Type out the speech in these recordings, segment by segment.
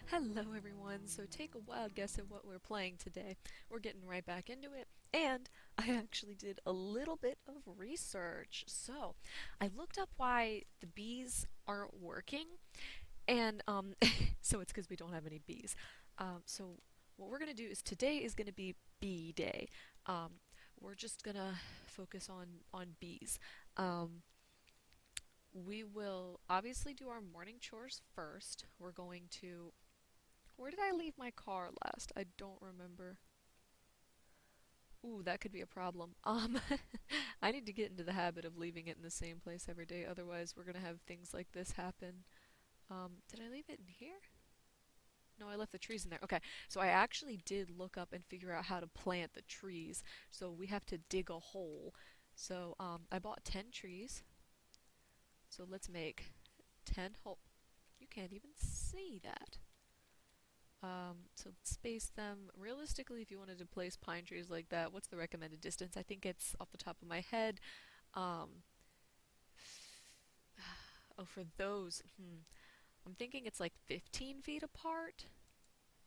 Hello everyone, so take a wild guess at what we're playing today. We're getting right back into it, and I actually did a little bit of research. So, I looked up why the bees aren't working, and so it's because we don't have any bees. So what we're gonna do is today is gonna be bee day. Um, we're just gonna focus on bees. Um, we will obviously do our morning chores first. We're going to where did I leave my car last? I don't remember. Ooh, that could be a problem. I need to get into the habit of leaving it in the same place every day, otherwise we're gonna have things like this happen. Did I leave it in here? No, I left the trees in there. Okay, so I actually did look up and figure out how to plant the trees. So we have to dig a hole. So, I bought 10 trees. So let's make 10 hole. You can't even see that. So space them. Realistically, if you wanted to place pine trees like that, what's the recommended distance? I think it's off the top of my head. Um, oh, for those, I'm thinking it's like 15 feet apart.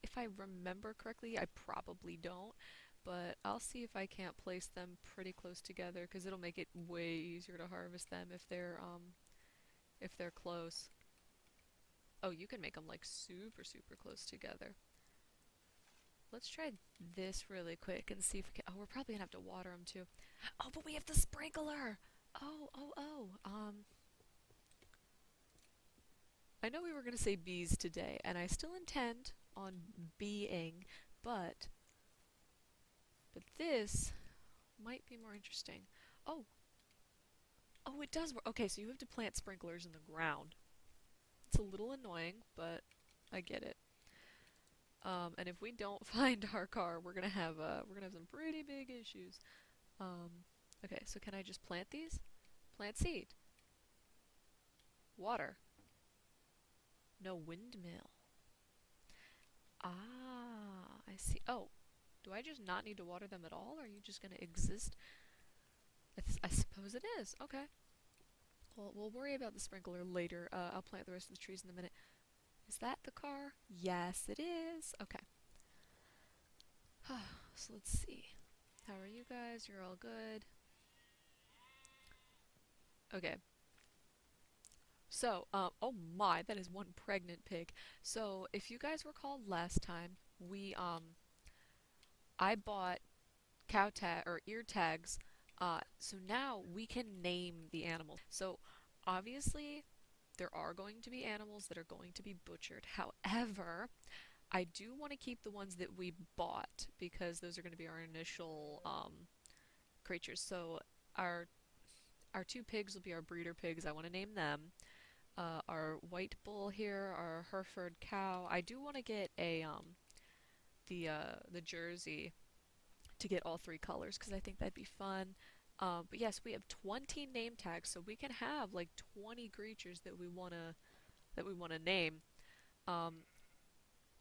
If I remember correctly, I probably don't, but I'll see if I can't place them pretty close together because it'll make it way easier to harvest them if they're close. Oh, you can make them like super super close together. Let's try this really quick and see if we can. Oh, we're probably gonna have to water them too. Oh, but we have the sprinkler. Oh, oh, oh. I know we were gonna say bees today, and I still intend on being, but this might be more interesting. Oh, oh, it does work. Okay, so you have to plant sprinklers in the ground. It's a little annoying, but I get it. And if we don't find our car, we're gonna have some pretty big issues. Um, okay, so can I just plant these? Plant seed. Water. No windmill. Ah, I see. Oh, do I just not need to water them at all? Or are you just gonna exist? I suppose it is. Okay. Well, we'll worry about the sprinkler later. I'll plant the rest of the trees in a minute. Is that the car? Yes, it is. Okay. So let's see. How are you guys? You're all good. Okay. So, oh my, that is one pregnant pig. So, if you guys recall last time, I bought cow tag or ear tags. So now we can name the animals. So obviously there are going to be animals that are going to be butchered. However, I do want to keep the ones that we bought because those are going to be our initial creatures. So our our two pigs will be our breeder pigs. I want to name them. Our white bull here, our Hereford cow. I do want to get a the Jersey to get all three colors because I think that'd be fun. But yes, we have 20 name tags, so we can have like 20 creatures that we wanna name. Um,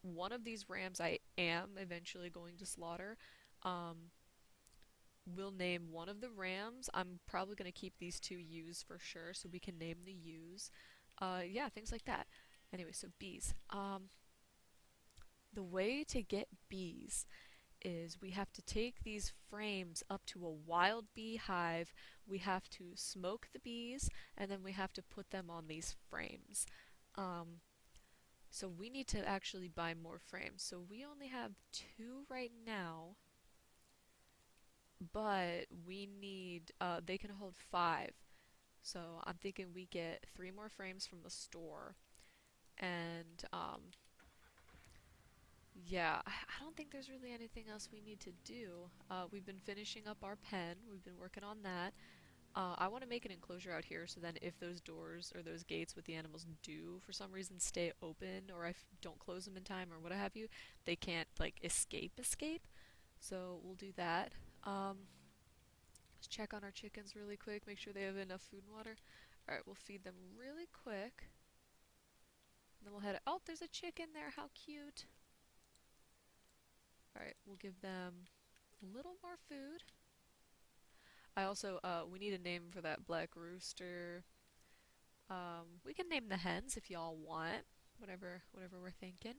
one of these rams I am eventually going to slaughter. Um, we'll name one of the rams. I'm probably gonna keep these two ewes for sure, so we can name the ewes. Yeah, things like that. Anyway, so bees. The way to get bees is we have to take these frames up to a wild bee hive. We have to smoke the bees, and then we have to put them on these frames. Um, so we need to actually buy more frames. So we only have two right now, but we need, they can hold five. So I'm thinking we get three more frames from the store. And yeah, I don't think there's really anything else we need to do. We've been finishing up our pen. We've been working on that. I want to make an enclosure out here so then if those doors or those gates with the animals do for some reason stay open or I don't close them in time or what have you, they can't like escape. So we'll do that. Let's check on our chickens really quick, make sure they have enough food and water. Alright, we'll feed them really quick. And then we'll head. Oh, there's a chicken there. How cute. Alright, we'll give them a little more food. I also, we need a name for that black rooster. We can name the hens if y'all want. Whatever we're thinking.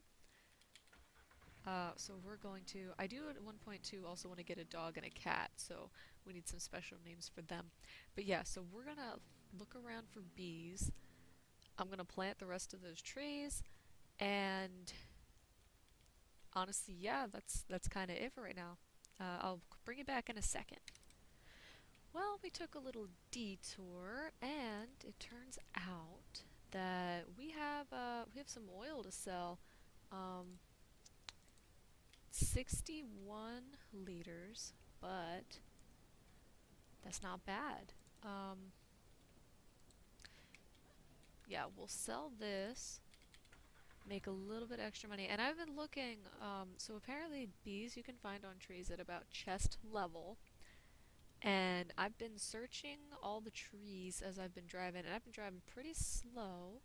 So we're going to, I do at 1.2 also want to get a dog and a cat, so we need some special names for them. But yeah, so we're gonna look around for bees. I'm gonna plant the rest of those trees, and honestly, yeah, that's kind of it for right now. I'll bring it back in a second. Well, we took a little detour, and it turns out that we have some oil to sell. Um, 61 liters, but that's not bad. Um, yeah, we'll sell this, make a little bit extra money. And I've been looking, so apparently bees you can find on trees at about chest level. And I've been searching all the trees as I've been driving, and I've been driving pretty slow,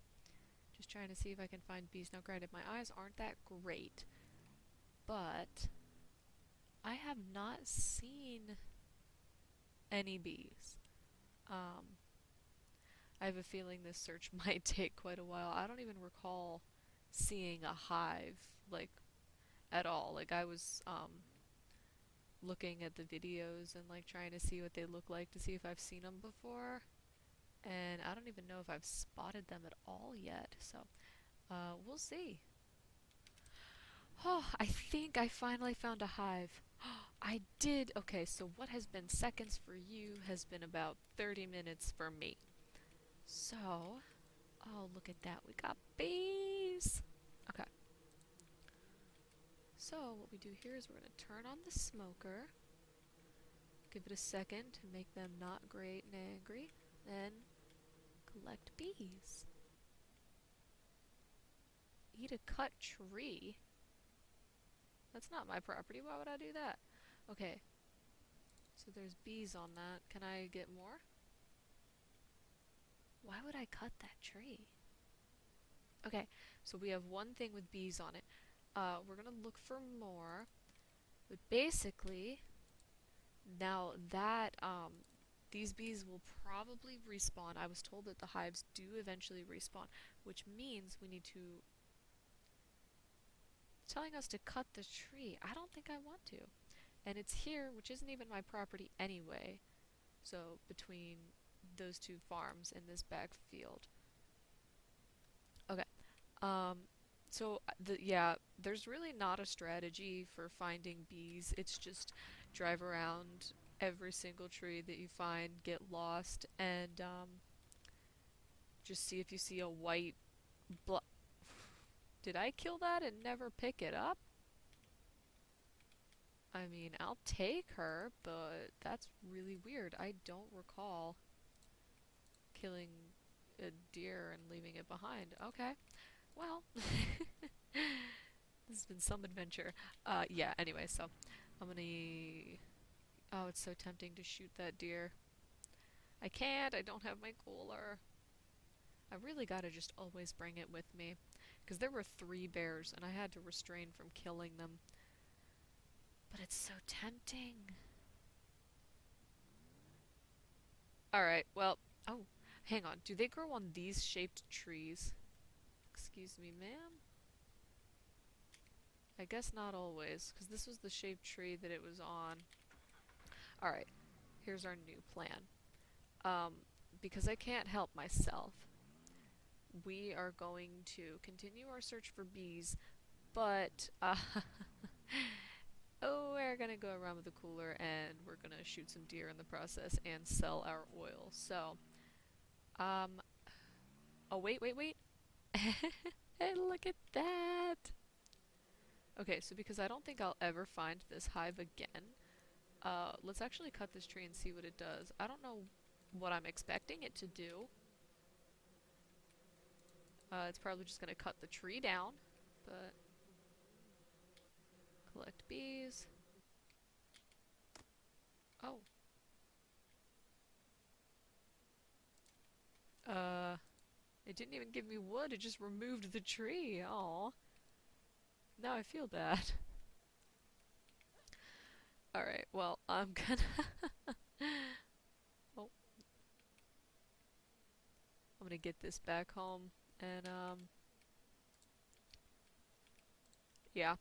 just trying to see if I can find bees. Now, granted, my eyes aren't that great, but I have not seen any bees. Um, I have a feeling this search might take quite a while. I don't even recall seeing a hive, like, at all. Like, I was, looking at the videos and, like, trying to see what they look like to see if I've seen them before. And I don't even know if I've spotted them at all yet. So, we'll see. Oh, I think I finally found a hive. I did. Okay, so what has been seconds for you has been about 30 minutes for me. So, oh, look at that. We got bees. Okay. So, what we do here is we're going to turn on the smoker. Give it a second to make them not great and angry. Then, collect bees. Eat a cut tree? That's not my property. Why would I do that? Okay. So there's bees on that. Can I get more? Why would I cut that tree? Okay, so we have one thing with bees on it. We're gonna look for more, but basically, now that these bees will probably respawn. I was told that the hives do eventually respawn, which means we need to. It's telling us to cut the tree. I don't think I want to, and it's here, which isn't even my property anyway. So between those two farms in this back field. Okay. Um, yeah, there's really not a strategy for finding bees. It's just drive around every single tree that you find, get lost, and just see if you see a white bl- Did I kill that and never pick it up? I mean, I'll take her, but that's really weird. I don't recall killing a deer and leaving it behind. Okay. Well, this has been some adventure. Yeah, anyway, so I'm gonna. Oh, it's so tempting to shoot that deer. I can't, I don't have my cooler. I really gotta just always bring it with me. Because there were 3 bears, and I had to restrain from killing them. But it's so tempting. Alright, well. Oh, hang on. Do they grow on these shaped trees? Excuse me, ma'am? I guess not always, because this was the shaped tree that it was on. Alright, here's our new plan. Um, because I can't help myself, we are going to continue our search for bees, but oh, we're gonna go around with the cooler and we're gonna shoot some deer in the process and sell our oil. So, um, oh wait. Hey, look at that! Okay, so because I don't think I'll ever find this hive again, let's actually cut this tree and see what it does. I don't know what I'm expecting it to do. It's probably just gonna cut the tree down, but collect bees. Oh. Uh, it didn't even give me wood, it just removed the tree. Aw. Now I feel bad. Alright, well, I'm gonna... oh. I'm gonna get this back home, and, yeah.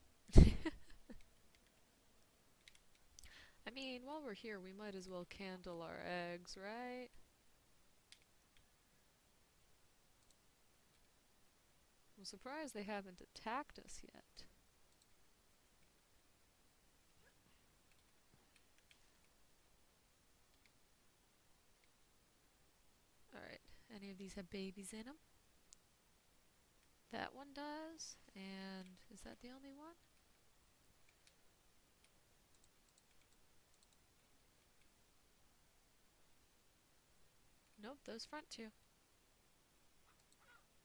mean, while we're here, we might as well candle our eggs, right? I'm surprised they haven't attacked us yet. Alright, any of these have babies in them? That one does, and is that the only one? Nope, those front two.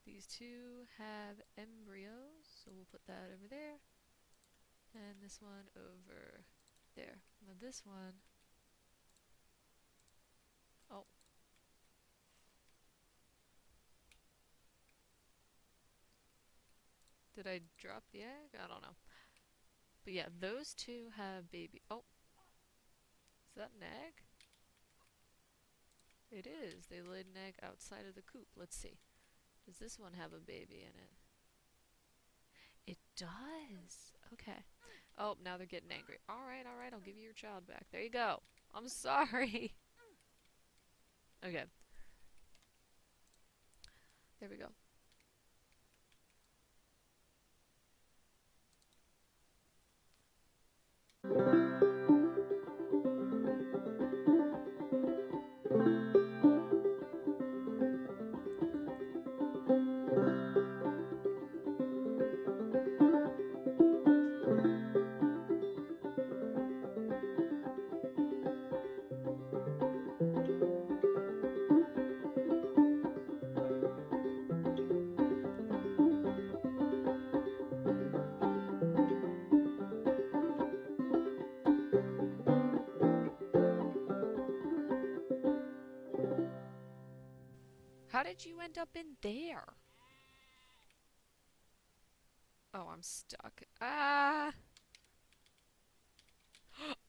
These two have embryos, so we'll put that over there. And this one over there. Now this one... Oh. Did I drop the egg? I don't know. But yeah, those two have baby... Oh. Is that an egg? It is. They laid an egg outside of the coop. Let's see. Does this one have a baby in it? It does. Okay. Oh, now they're getting angry. Alright, alright, I'll give you your child back. There you go. I'm sorry. Okay. There we go. How did you end up in there? Oh, I'm stuck. Ah!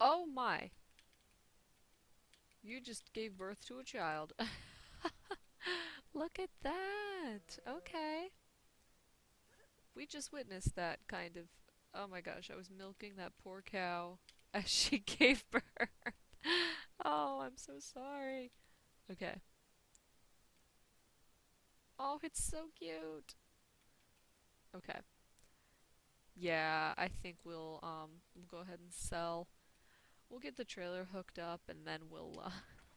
Oh my! You just gave birth to a child. Look at that! Okay. We just witnessed that kind of... Oh my gosh, I was milking that poor cow as she gave birth. Oh, I'm so sorry. Okay. Oh, it's so cute. Okay. Yeah, I think we'll go ahead and sell. We'll get the trailer hooked up and then we'll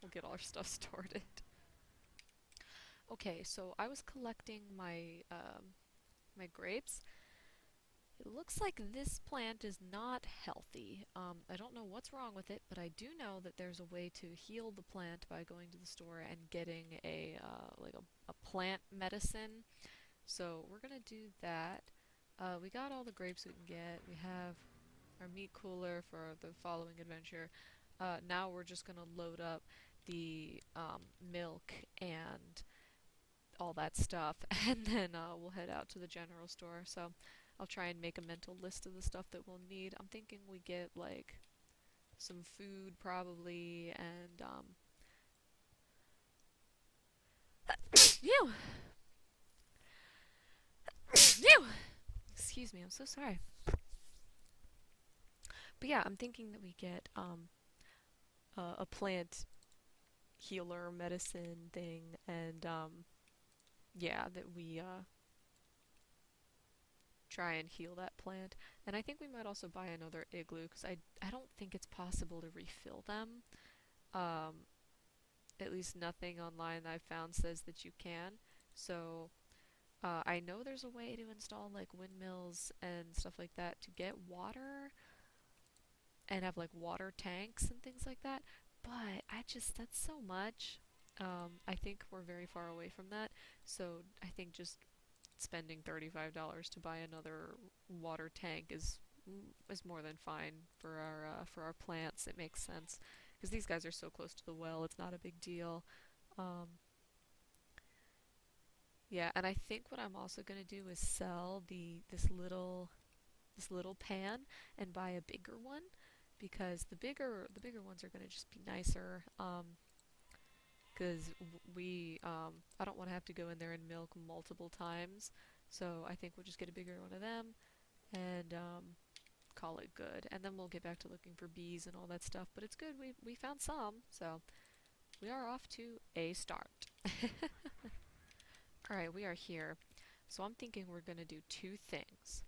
get all our stuff started. Okay, so I was collecting my grapes. It looks like this plant is not healthy. I don't know what's wrong with it, but I do know that there's a way to heal the plant by going to the store and getting a plant medicine. So we're gonna do that. We got all the grapes we can get. We have our meat cooler for the following adventure. Now we're just gonna load up the milk and all that stuff, and then we'll head out to the general store. So I'll try and make a mental list of the stuff that we'll need. I'm thinking we get like some food probably, and you, you. Excuse me, I'm so sorry. But yeah, I'm thinking that we get a plant healer medicine thing, and yeah, that we try and heal that plant. And I think we might also buy another igloo because I don't think it's possible to refill them. Um, at least nothing online that I've found says that you can. So I know there's a way to install like windmills and stuff like that to get water and have like water tanks and things like that. But that's so much. I think we're very far away from that. So I think just spending $35 to buy another water tank is more than fine for our plants. It makes sense because these guys are so close to the well. It's not a big deal. Um, yeah, and I think what I'm also gonna do is sell this little pan and buy a bigger one because the bigger ones are gonna just be nicer. Because we I don't want to have to go in there and milk multiple times, so I think we'll just get a bigger one of them and call it good. And then we'll get back to looking for bees and all that stuff. But it's good. We found some, so we are off to a start. All right, we are here. So I'm thinking we're gonna do two things.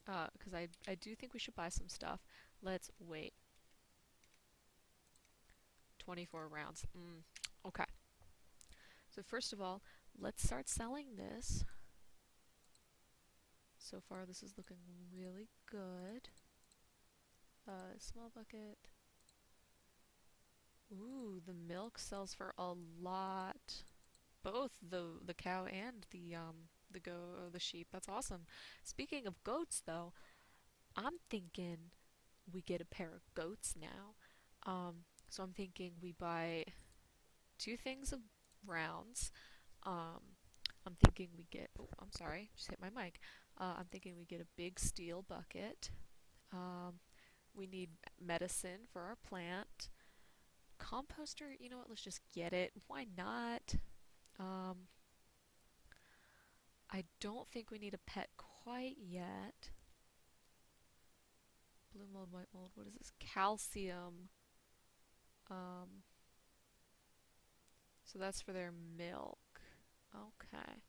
Because I do think we should buy some stuff. Let's wait. 24 rounds. Okay. So first of all, let's start selling this. So far, this is looking really good. Small bucket. Ooh, the milk sells for a lot. Both the cow and the sheep. That's awesome. Speaking of goats, though, I'm thinking we get a pair of goats now. So I'm thinking we buy two things of rounds. I'm thinking we get. Oh, I'm sorry, just hit my mic. I'm thinking we get a big steel bucket. We need medicine for our plant. Composter, you know what? Let's just get it. Why not? I don't think we need a pet quite yet. Blue mold, white mold. What is this? Calcium. So that's for their milk. Okay.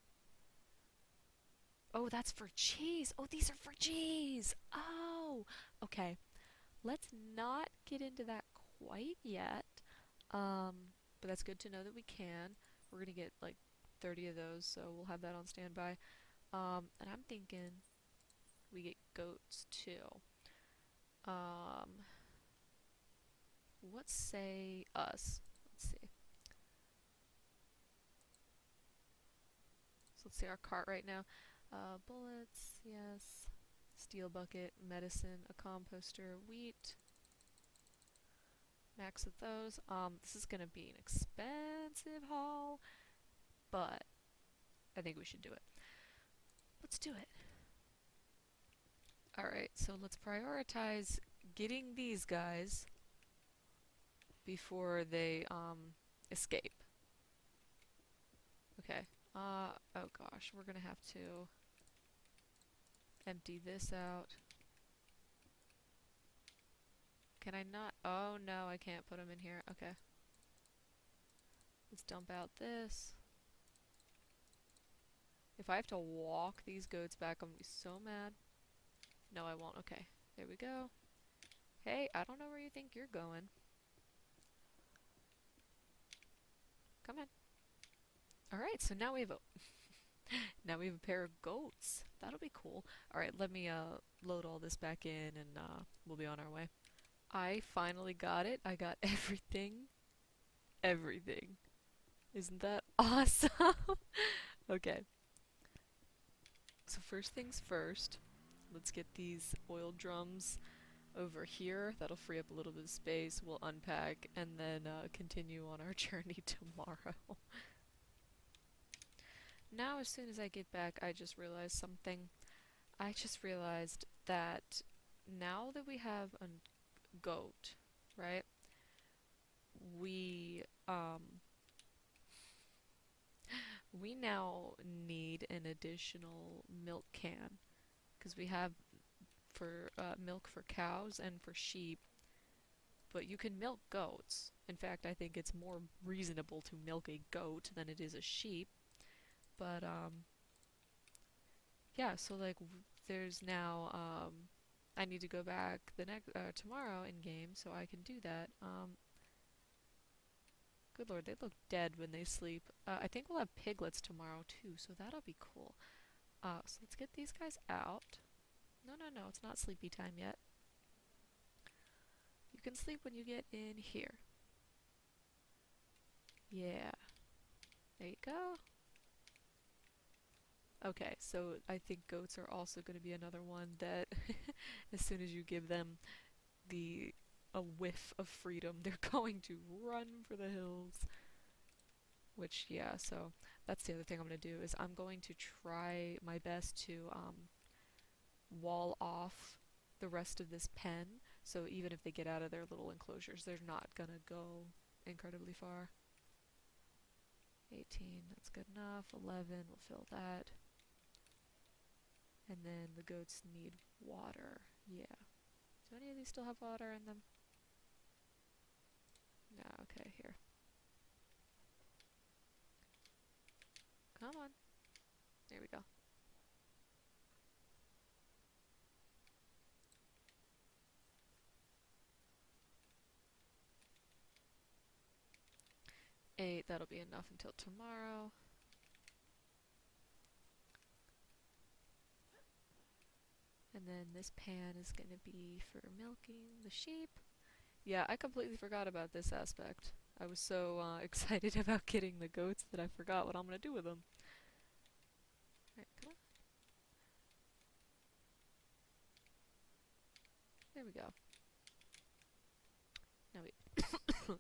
Oh, that's for cheese. Oh, these are for cheese. Oh, okay. Let's not get into that quite yet. But that's good to know that we can. We're gonna get like 30 of those, so we'll have that on standby. And I'm thinking we get goats too. What say us? Let's see. So let's see our cart right now. Bullets, yes. Steel bucket, medicine, a composter, wheat. Max of those. This is gonna be an expensive haul, but I think we should do it. Let's do it. Alright, so let's prioritize getting these guys before they escape. Okay. Oh gosh, we're gonna have to empty this out. Can I not? Oh no, I can't put them in here. Okay. Let's dump out this. If I have to walk these goats back, I'm gonna be so mad. No, I won't. Okay. There we go. Hey, I don't know where you think you're going. Come on. Alright, so now we have a now we have a pair of goats. That'll be cool. Alright, let me load all this back in and we'll be on our way. I finally got it. I got everything. Everything. Isn't that awesome? Okay. So first things first, let's get these oil drums over here. That'll free up a little bit of space. We'll unpack and then continue on our journey tomorrow. Now, as soon as I get back, I just realized something. I just realized that now that we have a goat, right? We we now need an additional milk can because we have for milk for cows and for sheep, but you can milk goats. In fact, I think it's more reasonable to milk a goat than it is a sheep. But yeah, so like there's now I need to go back the next tomorrow in game so I can do that. Good lord, they look dead when they sleep. I think we'll have piglets tomorrow too, so that'll be cool. So let's get these guys out. No, no, no, it's not sleepy time yet. You can sleep when you get in here. Yeah. There you go. Okay, so I think goats are also going to be another one that as soon as you give them a whiff of freedom, they're going to run for the hills. Which, yeah, so that's the other thing I'm going to do is I'm going to try my best to wall off the rest of this pen, so even if they get out of their little enclosures, they're not going to go incredibly far. 18, that's good enough. 11, we'll fill that. And then the goats need water. Yeah. Do any of these still have water in them? No, okay, here. Come on. There we go. Eight, that'll be enough until tomorrow. And then this pan is gonna be for milking the sheep. Yeah, I completely forgot about this aspect. I was so excited about getting the goats that I forgot what I'm gonna do with them. Alright, come on. There we go. Now we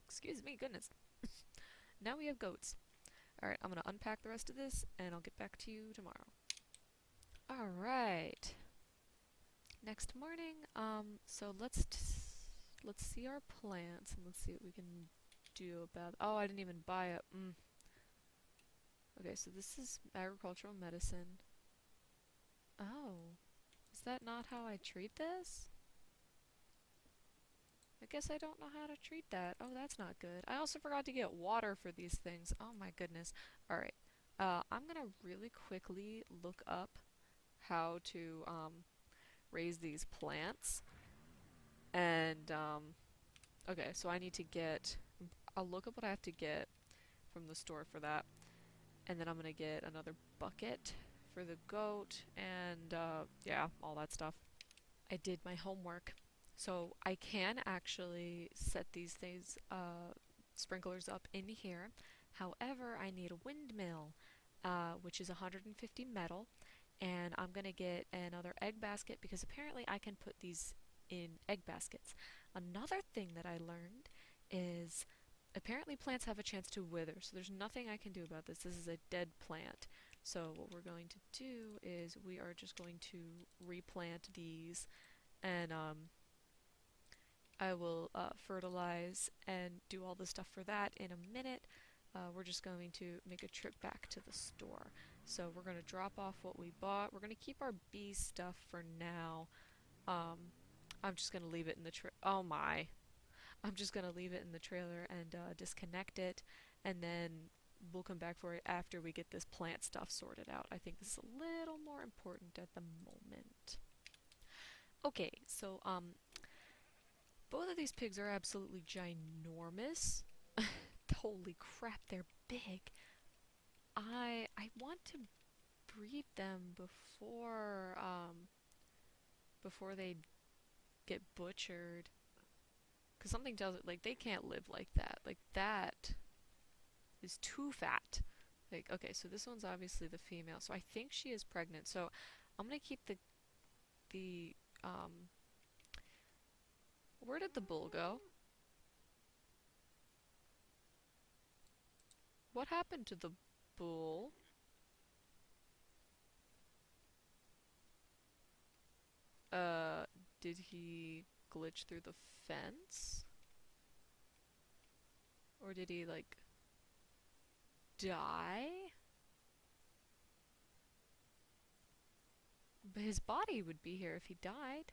excuse me, goodness. Now we have goats. Alright, I'm gonna unpack the rest of this and I'll get back to you tomorrow. Alright. Next morning, so let's see our plants and let's see what we can do about it. Oh, I didn't even buy it. Okay, so this is agricultural medicine. Oh, is that not how I treat this? I guess I don't know how to treat that. Oh, that's not good. I also forgot to get water for these things. Oh my goodness. Alright, I'm gonna really quickly look up how to, raise these plants. And, okay, so I need to get, I'll look up what I have to get from the store for that. And then I'm gonna get another bucket for the goat and, yeah, all that stuff. I did my homework. So I can actually set these things, sprinklers up in here. However, I need a windmill, which is 150 metal, and I'm gonna get another egg basket because apparently I can put these in egg baskets. Another thing that I learned is apparently plants have a chance to wither, so there's nothing I can do about this. This is a dead plant. So what we're going to do is we are just going to replant these and I will fertilize and do all the stuff for that in a minute. We're just going to make a trip back to the store. So we're going to drop off what we bought. We're going to keep our bee stuff for now. I'm just going to leave it in the oh my. I'm just going to leave it in the trailer and disconnect it, and then we'll come back for it after we get this plant stuff sorted out. I think this is a little more important at the moment. Okay, so both of these pigs are absolutely ginormous. Holy crap, they're big. I want to breed them before they get butchered. Cause something tells it like they can't live like that. Like that is too fat. Like okay, so this one's obviously the female. So I think she is pregnant. So I'm gonna keep the where did the bull go? What happened to the bull? Uh, did he glitch through the fence? Or did he, like, die? But his body would be here if he died.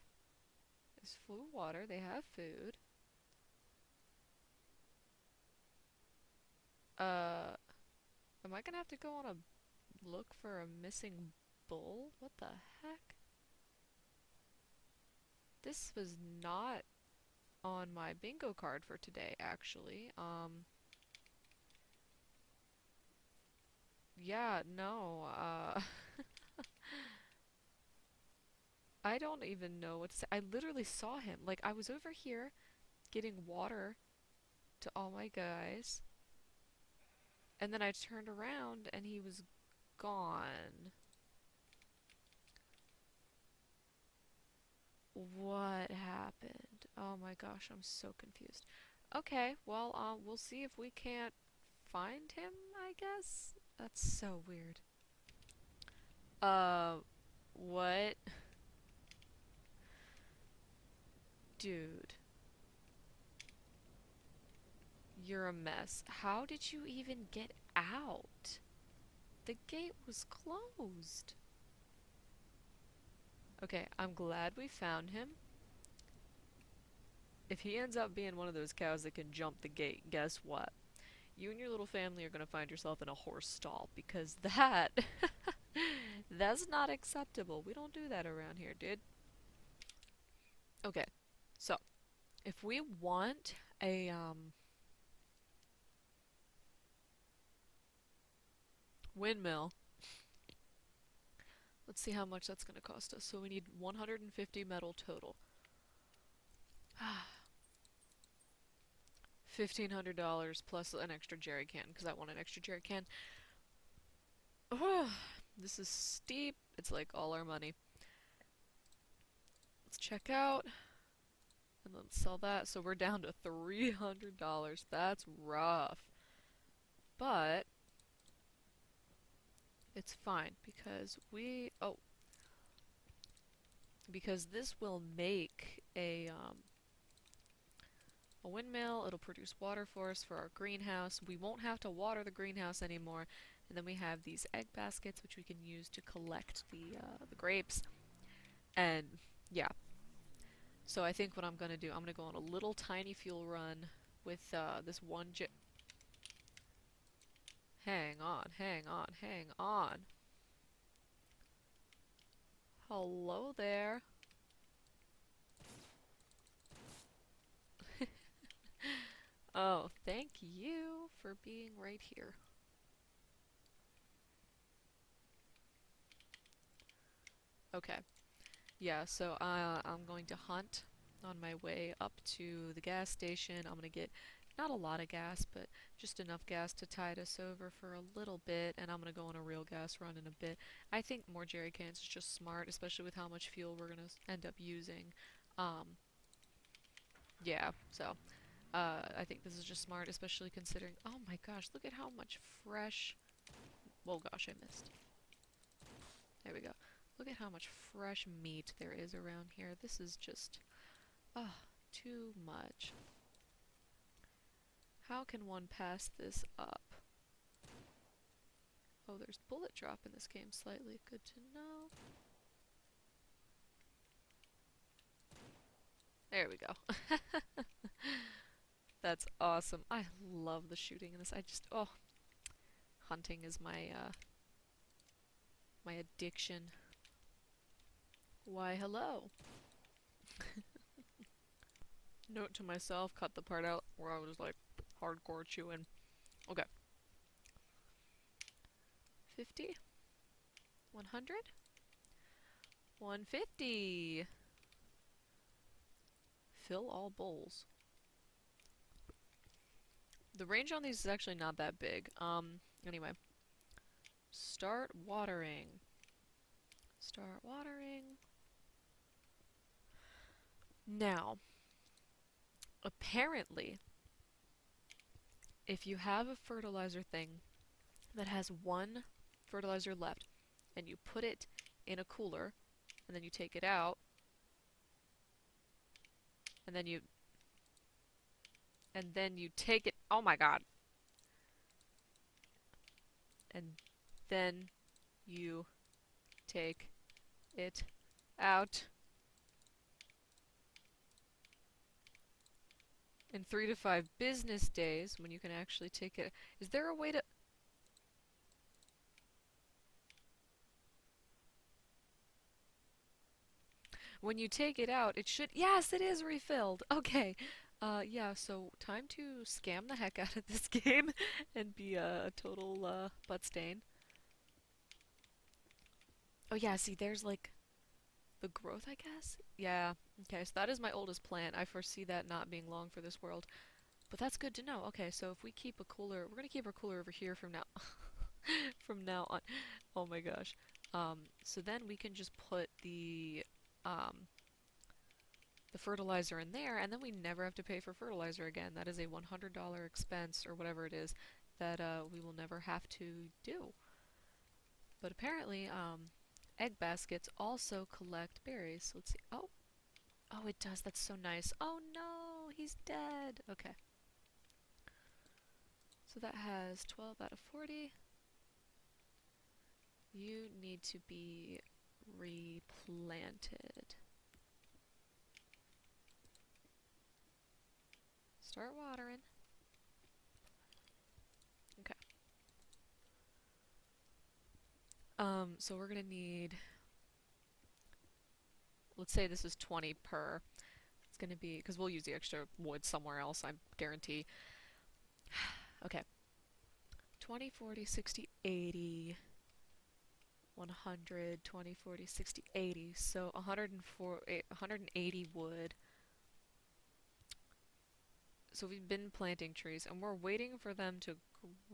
There's full water, they have food. Am I gonna have to go on a look for a missing bull? What the heck? This was not on my bingo card for today, actually. Yeah, no, I don't even know what to say. I literally saw him. Like, I was over here getting water to all my guys, and then I turned around and he was gone. What happened? Oh my gosh, I'm so confused. Okay, well, we'll see if we can't find him, I guess? That's so weird. Uh, what? Dude, you're a mess. How did you even get out? The gate was closed. Okay, I'm glad we found him. if he ends up being one of those cows that can jump the gate, guess what? You and your little family are gonna find yourself in a horse stall because that that's not acceptable. We don't do that around here, dude. Okay, so if we want a windmill, let's see how much that's gonna cost us. So we need 150 metal total. $1,500 plus an extra jerry can because I want an extra jerry can. This is steep. It's like all our money. Let's check out and then sell that. So we're down to $300. That's rough. But it's fine because because this will make a windmill. It'll produce water for us for our greenhouse. We won't have to water the greenhouse anymore. And then we have these egg baskets, which we can use to collect the grapes. And yeah, so I think what I'm gonna do, I'm gonna go on a little tiny fuel run with this one Hang on, hang on, hang on. Hello there. Oh, thank you for being right here. Okay. Yeah, so I'm going to hunt on my way up to the gas station. I'm gonna get not a lot of gas, but just enough gas to tide us over for a little bit, and I'm gonna go on a real gas run in a bit. I think more jerry cans is just smart, especially with how much fuel we're gonna end up using. Um, yeah, so I think this is just smart, especially considering. Oh my gosh, look at how much fresh. Well, gosh, I missed. There we go. Look at how much fresh meat there is around here. This is just, too much. How can one pass this up? Oh, there's bullet drop in this game slightly. Good to know. There we go. That's awesome. I love the shooting in this. Hunting is my addiction. Why, hello. Note to myself, cut the part out where I was like hardcore chewing. Okay. 50? 100? 150! Fill all bowls. The range on these is actually not that big. Anyway. Start watering. Start watering. Now, apparently, if you have a fertilizer thing that has one fertilizer left, and you put it in a cooler, and then you take it out, and then you take it, oh my god, and then you take it out in 3 to 5 business days when you can actually take it. Is there a way to... When you take it out, it should... Yes, it is refilled! Okay. Yeah, so time to scam the heck out of this game and be a total, butt stain. Oh yeah, see, there's like the growth, I guess? Yeah, okay, so that is my oldest plant. I foresee that not being long for this world. But that's good to know. Okay, so if we keep a cooler, we're gonna keep our cooler over here from now from now on. Oh my gosh. So then we can just put the fertilizer in there, and then we never have to pay for fertilizer again. That is a $100 expense, or whatever it is, that we will never have to do. But apparently, egg baskets also collect berries. So let's see. Oh, oh, it does. That's so nice. Oh no, he's dead. Okay. So that has 12 out of 40. You need to be replanted. Start watering. Okay. So we're gonna need, let's say this is 20 per. It's gonna be, because we'll use the extra wood somewhere else, I guarantee. Okay. 20, 40, 60, 80, 100, 20, 40, 60, 80. So 104, 180 wood. So we've been planting trees and we're waiting for them to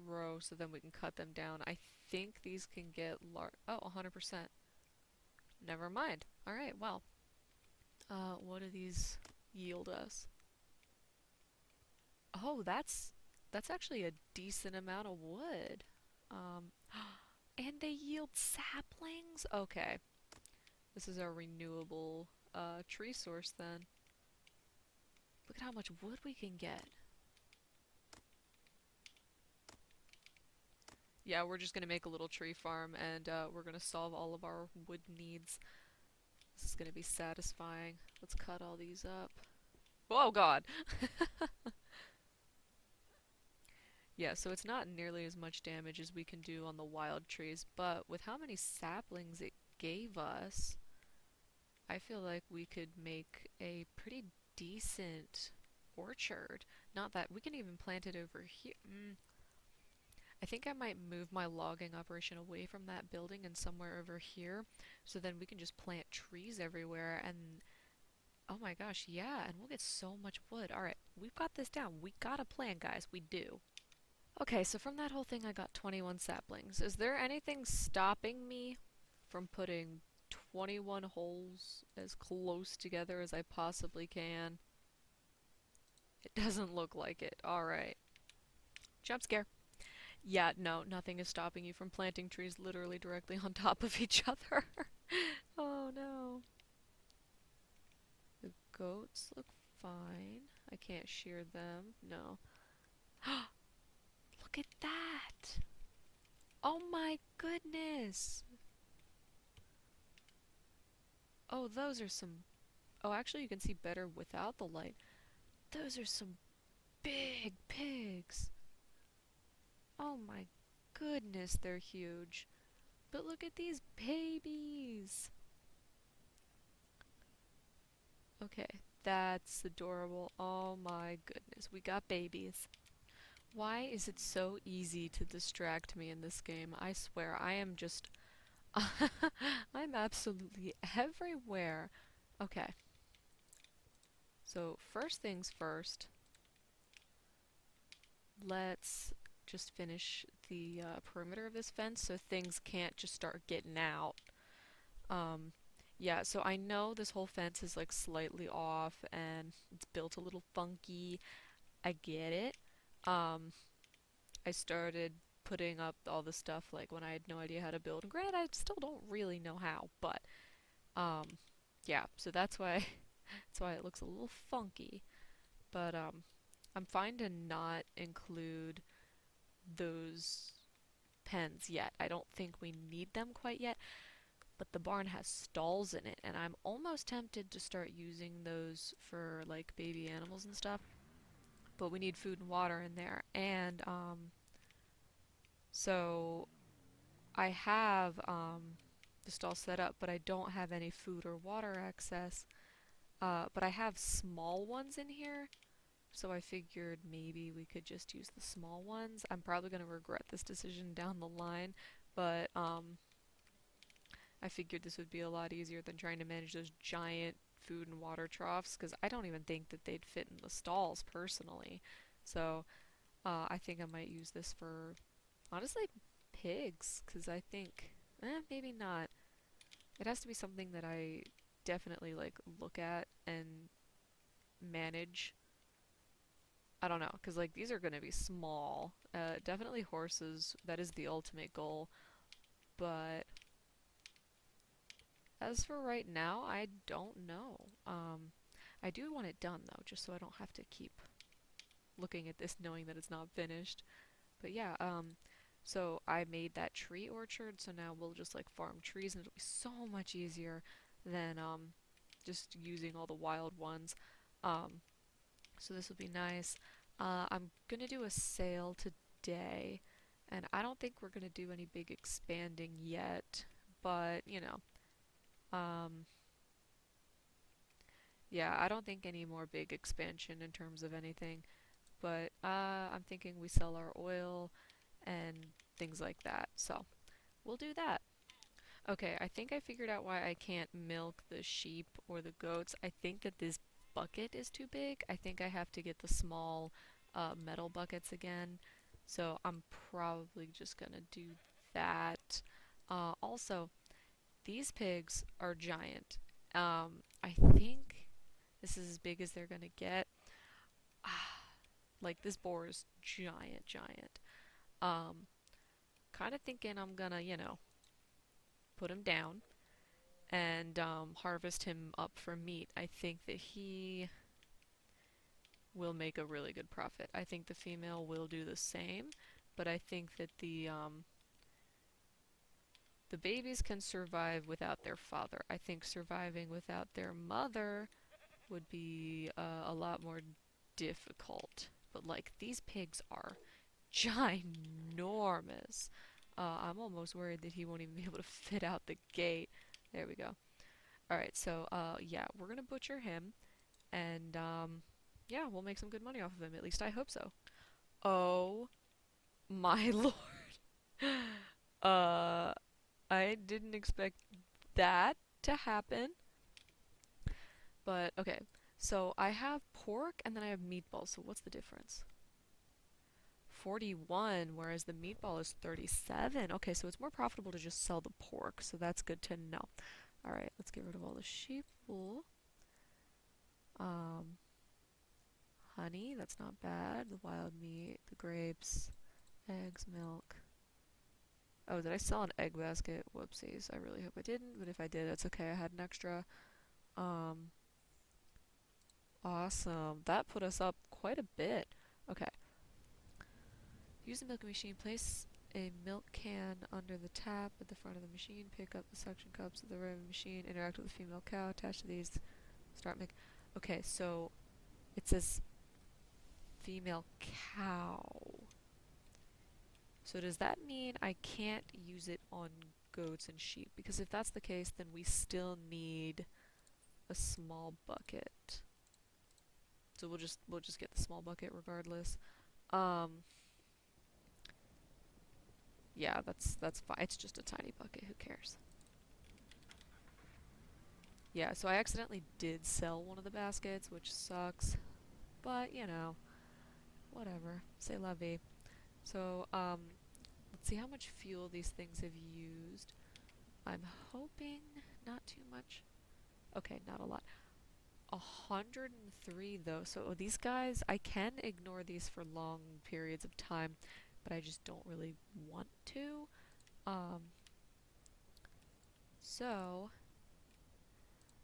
grow so then we can cut them down. I think these can get large. Oh, 100%. Never mind. Alright, well. What do these yield us? Oh, that's actually a decent amount of wood. Um, and they yield saplings? Okay. This is our renewable tree source then. Look at how much wood we can get. Yeah, we're just gonna make a little tree farm and we're gonna solve all of our wood needs. This is gonna be satisfying. Let's cut all these up. Oh god! Yeah, so it's not nearly as much damage as we can do on the wild trees, but with how many saplings it gave us, I feel like we could make a pretty decent orchard. Not that we can even plant it over here. I think I might move my logging operation away from that building and somewhere over here, so then we can just plant trees everywhere and oh my gosh, yeah, and we'll get so much wood. Alright, we've got this down. We got a plan, guys. We do. Okay, so from that whole thing I got 21 saplings. Is there anything stopping me from putting 21 holes as close together as I possibly can? It doesn't look like it. Alright. Jump scare. Yeah, no, nothing is stopping you from planting trees literally directly on top of each other. Oh no. The goats look fine. I can't shear them. No. Look at that! Oh my goodness! Oh, those are some... Oh, actually you can see better without the light. Those are some big pigs! Oh my goodness, they're huge. But look at these babies! Okay, that's adorable. Oh my goodness, we got babies. Why is it so easy to distract me in this game? I swear, I am just... I'm absolutely everywhere. Okay, so first things first, let's just finish the perimeter of this fence so things can't just start getting out. Um, yeah, so I know this whole fence is like slightly off and it's built a little funky. I get it. Um, I started putting up all the stuff like when I had no idea how to build. And granted, I still don't really know how, but um, yeah, so that's why that's why it looks a little funky. But I'm fine to not include those pens yet. I don't think we need them quite yet, but the barn has stalls in it, and I'm almost tempted to start using those for like baby animals and stuff. But we need food and water in there, and so I have the stall set up, but I don't have any food or water access. But I have small ones in here, so I figured maybe we could just use the small ones. I'm probably going to regret this decision down the line, but I figured this would be a lot easier than trying to manage those giant food and water troughs, because I don't even think that they'd fit in the stalls personally. So I think I might use this for, honestly, pigs, because I think, maybe not. It has to be something that I definitely like look at and manage. I don't know, because like these are going to be small. Definitely horses, that is the ultimate goal. But as for right now, I don't know. I do want it done though, just so I don't have to keep looking at this knowing that it's not finished. But yeah, so I made that tree orchard, so now we'll just like farm trees and it'll be so much easier than just using all the wild ones. Um, So this will be nice. I'm gonna do a sale today, and I don't think we're gonna do any big expanding yet, but um, yeah, I don't think any more big expansion in terms of anything, but I'm thinking we sell our oil and things like that, so we'll do that. Okay, I think I figured out why I can't milk the sheep or the goats. I think that this bucket is too big. I think I have to get the small metal buckets again. So I'm probably just gonna do that. Also, these pigs are giant. I think this is as big as they're gonna get. Like this boar is giant, giant. Um, Kind of thinking I'm gonna, put him down and harvest him up for meat. I think that he will make a really good profit. I think the female will do the same, but I think that the babies can survive without their father. I think surviving without their mother would be a lot more difficult. But like these pigs are ginormous. I'm almost worried that he won't even be able to fit out the gate. There we go. Alright, so yeah, we're gonna butcher him, and yeah, we'll make some good money off of him. At least I hope so. Oh my lord. Uh, I didn't expect that to happen. But okay, so I have pork and then I have meatballs. So what's the difference? 41, whereas the meatball is 37. Okay, so it's more profitable to just sell the pork, so that's good to know. Alright, let's get rid of all the sheep wool. Um, Honey, that's not bad. The wild meat, the grapes, eggs, milk. Oh, did I sell an egg basket? Whoopsies. I really hope I didn't, but if I did, that's okay. I had an extra. Um, awesome. That put us up quite a bit. Okay. Use the milking machine. Place a milk can under the tap at the front of the machine. Pick up the suction cups of the rear machine. Interact with the female cow. Attach to these. Start milk. Okay, so it says female cow. So does that mean I can't use it on goats and sheep? Because if that's the case, then we still need a small bucket. So we'll just get the small bucket regardless. Um, yeah, that's fine. It's just a tiny bucket. Who cares? Yeah, so I accidentally did sell one of the baskets, which sucks. But, whatever. C'est la vie. So, let's see how much fuel these things have used. I'm hoping not too much. Okay, not a lot. 103 though, so these guys, I can ignore these for long periods of time, but I just don't really want to. Um, so,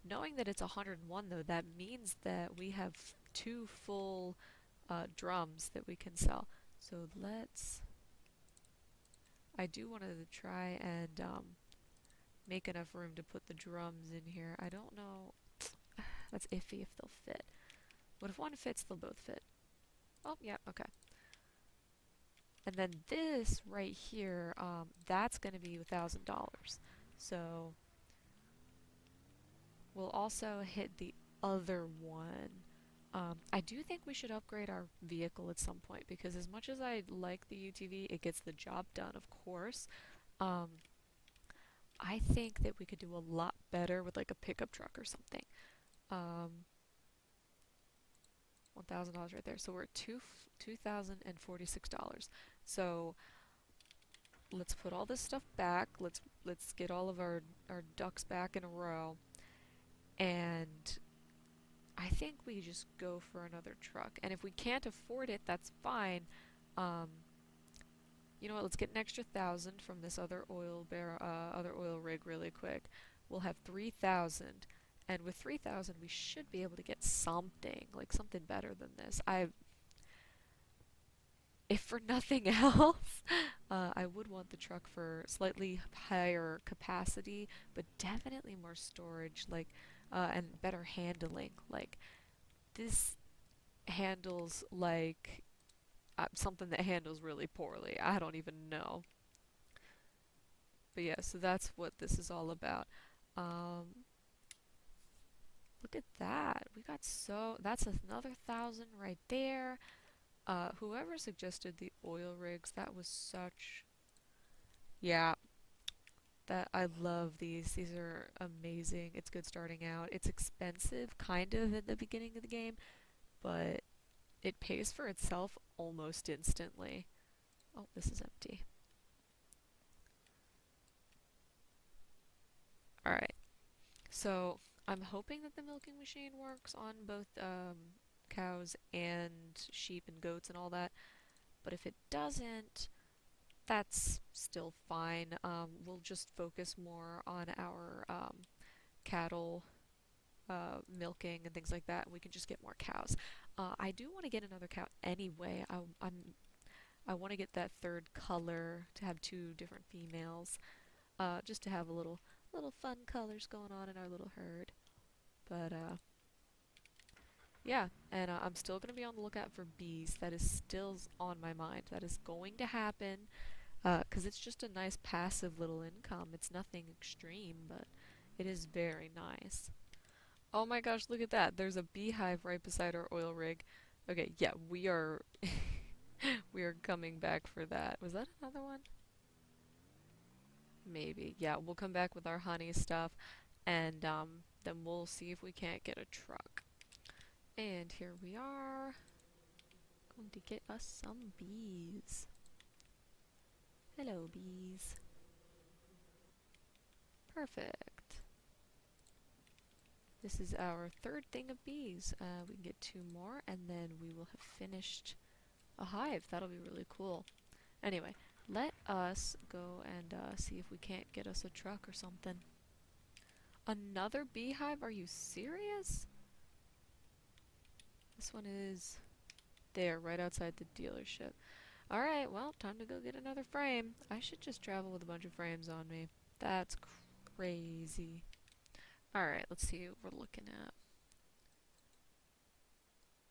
knowing that it's 101 though, that means that we have two full drums that we can sell. So I do want to try and make enough room to put the drums in here. I don't know, that's iffy if they'll fit. What if one fits, they'll both fit? Oh, yeah, okay. And then this right here, that's going to be $1,000. So we'll also hit the other one. I do think we should upgrade our vehicle at some point because as much as I like the UTV, it gets the job done, of course. Um, I think that we could do a lot better with like a pickup truck or something. Um, $1,000 right there. So we're at $2,046. So let's put all this stuff back. Let's get all of our ducks back in a row. And I think we just go for another truck. And if we can't afford it, that's fine. Um, you know what? Let's get an extra 1,000 from this other oil rig really quick. We'll have 3,000. And with 3,000, we should be able to get something, like something better than this. If for nothing else, I would want the truck for slightly higher capacity, but definitely more storage, like, and better handling. Like, this handles like something that handles really poorly. I don't even know. But yeah, so that's what this is all about. Um, Look at that. We got so that's another 1,000 right there. Whoever suggested the oil rigs, that was such yeah, that I love these. These are amazing. It's good starting out. It's expensive kind of at the beginning of the game, but it pays for itself almost instantly. Oh, this is empty. All right. So, I'm hoping that the milking machine works on both cows and sheep and goats and all that. But if it doesn't, that's still fine. We'll just focus more on our cattle milking and things like that, and we can just get more cows. I do want to get another cow anyway. I want to get that third color to have two different females, just to have a little fun colors going on in our little herd. But yeah, and I'm still gonna be on the lookout for bees. That is still on my mind. That is going to happen. 'Cause it's just a nice passive little income. It's nothing extreme, but it is very nice. Oh my gosh, look at that. There's a beehive right beside our oil rig. Okay, yeah, we are we are coming back for that. Was that another one? Maybe. Yeah, we'll come back with our honey stuff and then we'll see if we can't get a truck. And here we are, going to get us some bees. Hello, bees. Perfect. This is our third thing of bees. We can get two more, and then we will have finished a hive. That'll be really cool. Anyway, let us go and see if we can't get us a truck or something. Another beehive? Are you serious? This one is there, right outside the dealership. Alright, well, time to go get another frame. I should just travel with a bunch of frames on me. That's crazy. Alright, let's see what we're looking at.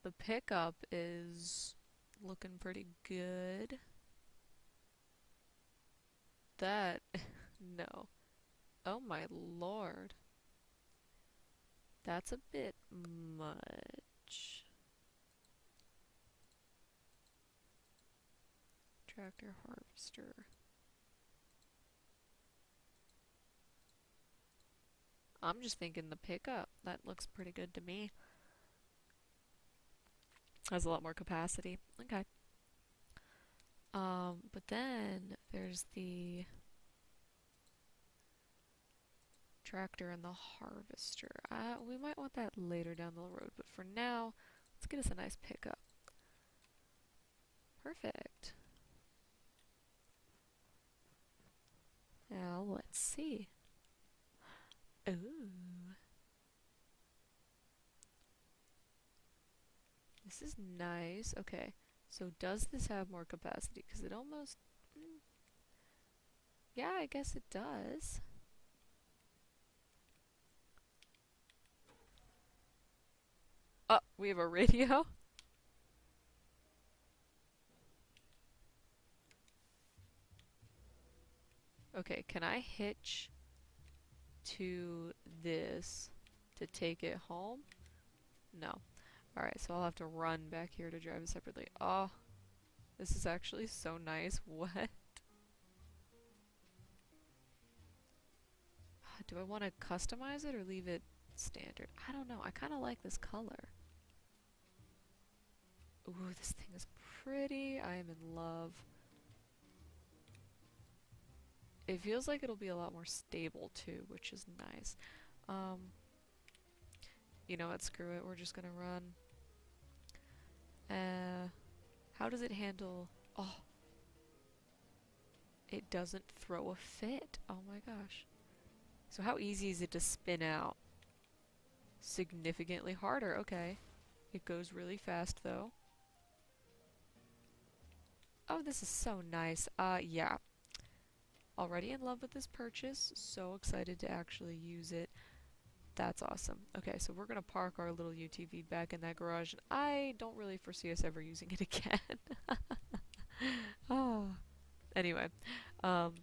The pickup is looking pretty good. That, no. Oh my lord. That's a bit much. Tractor harvester. I'm just thinking the pickup. That looks pretty good to me. Has a lot more capacity. Okay. But then there's the tractor and the harvester. We might want that later down the road, but for now, let's get us a nice pickup. Perfect. Now, let's see. Ooh. This is nice. Okay. So does this have more capacity? Because it almost... yeah, I guess it does. Oh, we have a radio? Okay, can I hitch to this to take it home? No. Alright, so I'll have to run back here to drive it separately. Oh, this is actually so nice. What? Do I want to customize it or leave it standard? I don't know. I kind of like this color. Ooh, this thing is pretty. I am in love. It feels like it'll be a lot more stable too, which is nice. You know what? Screw it. We're just gonna run. How does it handle? Oh, it doesn't throw a fit. Oh my gosh. So how easy is it to spin out? Significantly harder. Okay. It goes really fast though. Oh, this is so nice. Yeah. Already in love with this purchase. So excited to actually use it. That's awesome. Okay, so we're gonna park our little UTV back in that garage, and I don't really foresee us ever using it again. Oh. Anyway, um,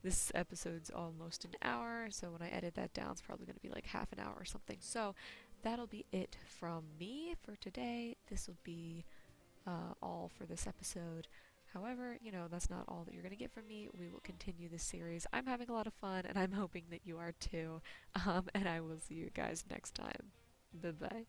this episode's almost an hour, so when I edit that down, it's probably gonna be like half an hour or something. So that'll be it from me for today. This will be all for this episode. However, that's not all that you're going to get from me. We will continue this series. I'm having a lot of fun, and I'm hoping that you are too. And I will see you guys next time. Bye bye.